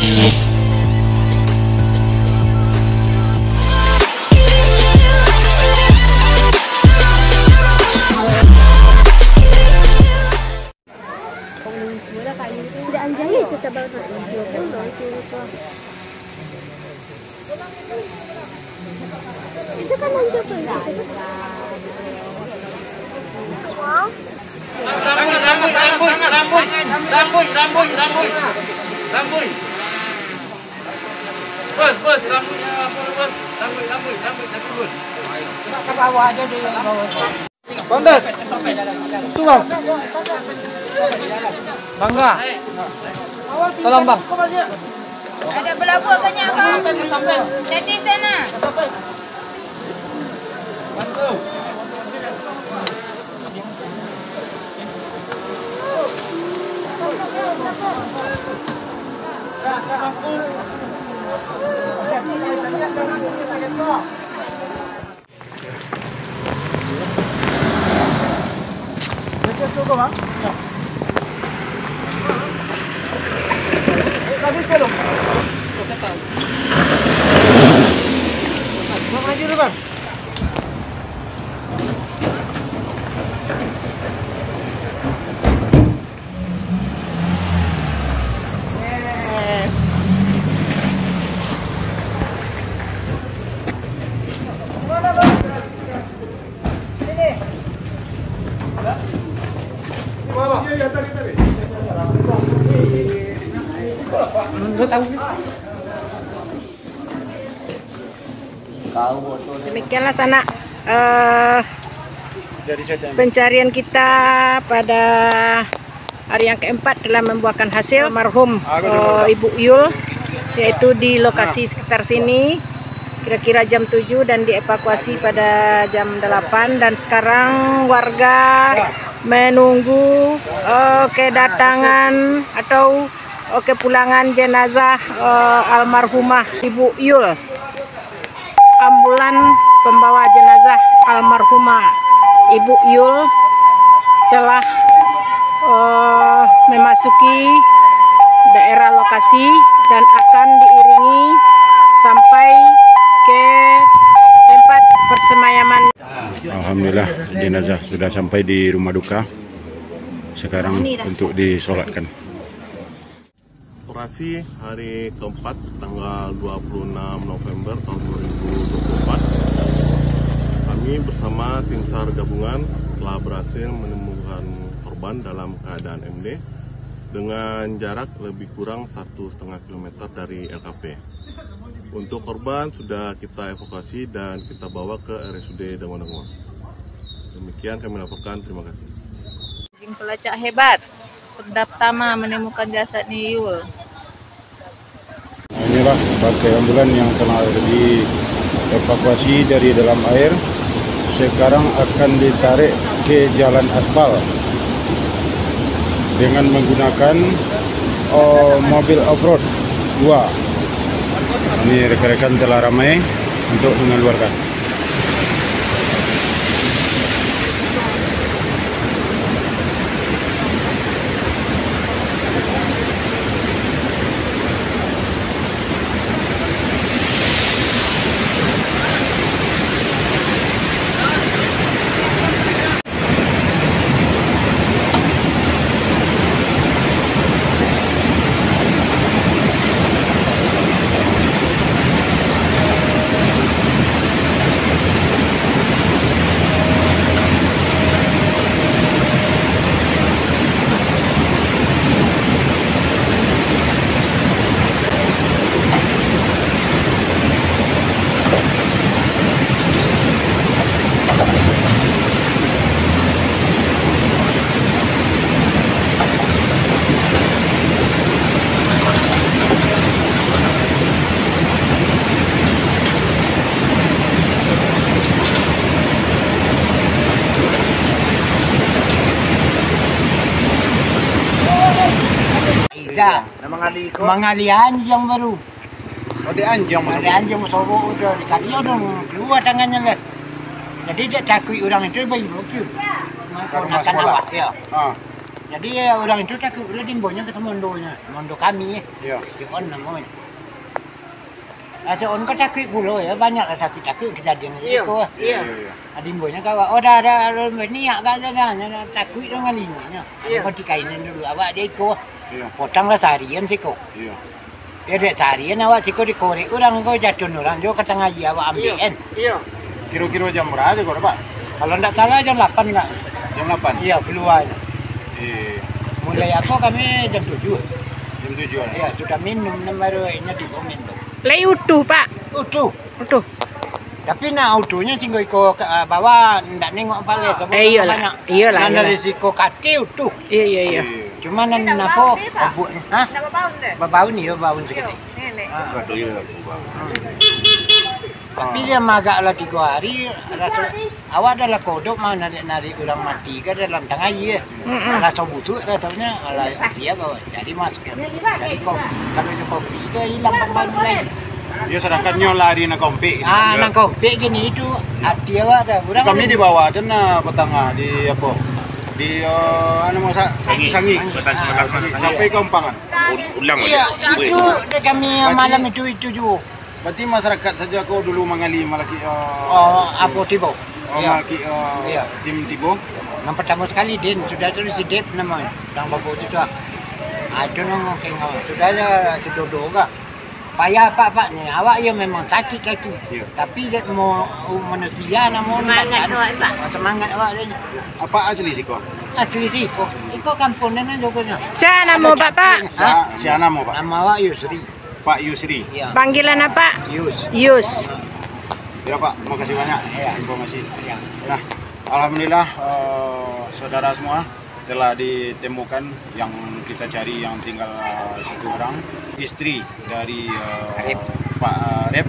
Itu kan lanjut tuh. Rambut. Bos, rambutnya bos. Rambut. Ke bawah aja di bawah. Kondet. Itu bang. Bangga. Tolong bang. Ada belabuk banyak bang. Jadi sana. Cukup bang. Habis belum? Bang lagi dulu bang. Demikianlah sana pencarian kita pada hari yang keempat telah membuahkan hasil. Almarhum Ibu Yul, yaitu di lokasi sekitar sini kira-kira jam 7 dan dievakuasi pada jam 8, dan sekarang warga menunggu kedatangan atau kepulangan jenazah almarhumah Ibu Yul. Ambulan pembawa jenazah almarhumah Ibu Yul telah memasuki daerah lokasi dan akan diiringi sampai ke tempat persemayaman. Alhamdulillah jenazah sudah sampai di rumah duka. Sekarang untuk disolatkan. Operasi hari keempat tanggal 26 November tahun 2024. Kami bersama tim SAR gabungan telah berhasil menemukan korban dalam keadaan MD dengan jarak lebih kurang 1,5 km dari LKP. Untuk korban sudah kita evakuasi dan kita bawa ke RSUD Dago. Demikian kami laporkan, terima kasih. Anjing pelacak hebat pertama menemukan jasad Yul. Inilah bangkai ambulan yang telah dievakuasi dari dalam air. Sekarang akan ditarik ke jalan aspal dengan menggunakan mobil off-road 2. Ini rekan-rekan telah ramai untuk mengeluarkan. Mengali anjing baru. Oh di anjing Ada anjing masuk udah dikali udah keluar tangannya lah. Jadi dia takut orang itu bayi lucu. Nak awak ya. Jadi orang itu takut dia dimbonya ke mondonya, mondo kami. Iya. Di on namanya. Ada on kan takut pula ya, banyak lah takut kejadian itu. Iya. Adimbonya kawa, oh ada niat kan ada takut dengan linya. Kau dikainin dulu, awak dia ikut. Iya. Potonglah tarian sih kau. Iya. Dia dek tarian awak sih kau dikorek orang kau jatuh orang jo ke tengah dia awak ambilin. Kira-kira jam berapa kok, Pak? Kalau tidak salah jam 8 enggak? Jam 8. Iya keluar. Iya. Mulai apa kami jam 7. Jam 7. Iya sudah minum baru ini minum. Lei utuh, Pak. Utuh. Utuh. Tapi nak utuhnya tinggal ikut ke bawah, tidak nengok balik. Iyalah. Iyalah. Dari siko kati utuh. Iya. Cuma nan apa? Hah? Bau ni, bau sedikit. Tapi dia magak lah 3 hari. Awak adalah kodok mau narik orang mati ke dalam tengah ye. Rasa butuh katanya ala dia bawa. Jadi masuk. Jadi kopi. Kalau itu kopi dia hilang pembantu lain. Ya sedangkan nyo lari na kompi. Nang kopi gini itu hati awak dah. Kami di bawah dan petengah di apa? Di anu masa sangi. Sampai Kompangan. Iya, itu kami malam itu juga. Berarti masyarakat saja kau dulu mengali malaki Apa tiba? malaki Iya. tim tibo. Yang pertama sekali Din sudah tu si Dep namanya. Dan bapak itu tu. Itu nong kengau. Sudah ada sedodo ke. Payah pak ni. Awak ya memang sakit kaki. Iya. Tapi dia mau manusia namun semangat awak ni. Apa asli sih kau? Asli sih kok. Iko kampung dengan jokonya. Saya nama Bapak. Si Anam Pak. Nama awak Yusri. Pak Yusri. Ya. Panggilan apa? Yus. Ya Pak, terima kasih banyak informasi. Ya. Nah, alhamdulillah saudara semua telah ditemukan yang kita cari yang tinggal 1 orang, istri dari Pak Rep.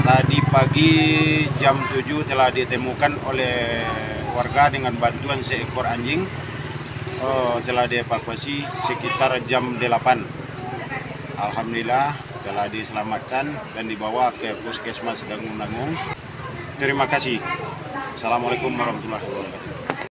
Tadi pagi jam 7 telah ditemukan oleh warga dengan bantuan seekor anjing. Telah dievakuasi sekitar jam 8. Alhamdulillah telah diselamatkan dan dibawa ke Puskesmas Dangung. Terima kasih. Assalamualaikum warahmatullahi wabarakatuh.